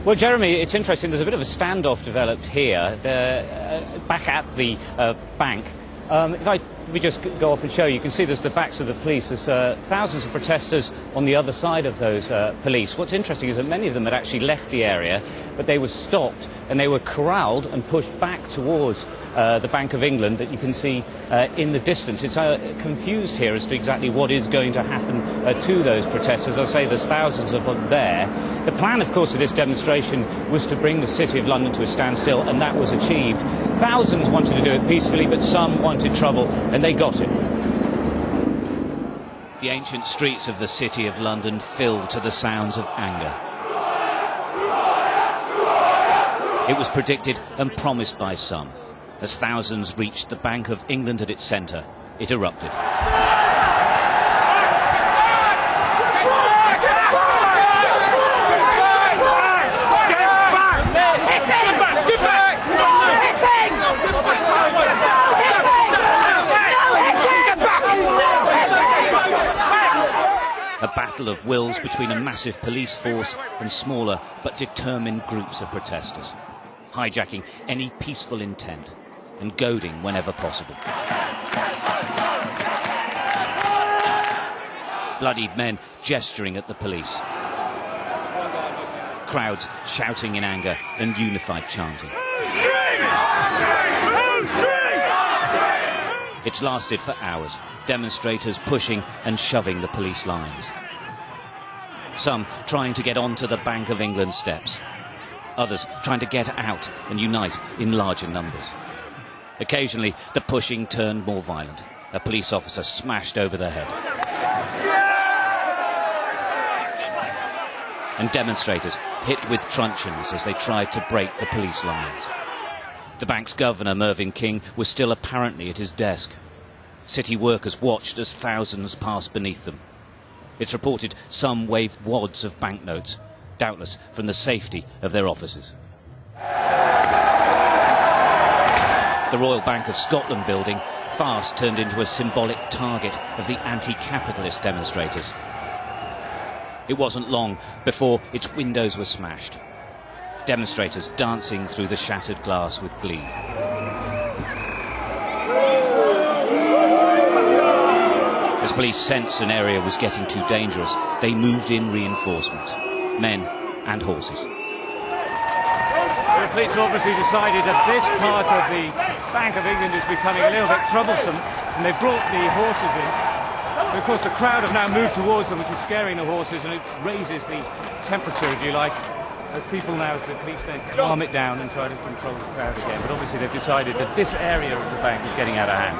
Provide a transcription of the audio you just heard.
Well, Jeremy, it's interesting. There's a bit of a standoff developed here, back at the bank. If we just go off and show you can see there's the backs of the police. There's thousands of protesters on the other side of those police. What's interesting is that many of them had actually left the area, but they were stopped and they were corralled and pushed back towards the Bank of England that you can see in the distance. It's confused here as to exactly what is going to happen to those protesters. As I say, there's thousands of them there. The plan, of course, of this demonstration was to bring the City of London to a standstill, and that was achieved. Thousands wanted to do it peacefully, but some wanted trouble, and they got it. The ancient streets of the City of London filled to the sounds of anger. It was predicted and promised by some. As thousands reached the Bank of England at its centre, it erupted. A battle of wills between a massive police force and smaller but determined groups of protesters, hijacking any peaceful intent and goading whenever possible. Bloodied men gesturing at the police. Crowds shouting in anger and unified chanting. It's lasted for hours, demonstrators pushing and shoving the police lines. Some trying to get onto the Bank of England steps. Others trying to get out and unite in larger numbers. Occasionally, the pushing turned more violent. A police officer smashed over the head. And demonstrators hit with truncheons as they tried to break the police lines. The bank's governor, Mervyn King, was still apparently at his desk. City workers watched as thousands passed beneath them. It's reported some waved wads of banknotes, doubtless from the safety of their offices. The Royal Bank of Scotland building fast turned into a symbolic target of the anti-capitalist demonstrators. It wasn't long before its windows were smashed. Demonstrators dancing through the shattered glass with glee. As police sensed an area was getting too dangerous, they moved in reinforcements, men and horses. The police obviously decided that this part of the Bank of England is becoming a little bit troublesome, and they brought the horses in. And of course the crowd have now moved towards them, which is scaring the horses, and it raises the temperature, if you like, as people now, as the police then calm it down and try to control the crowd again. But obviously they've decided that this area of the bank is getting out of hand.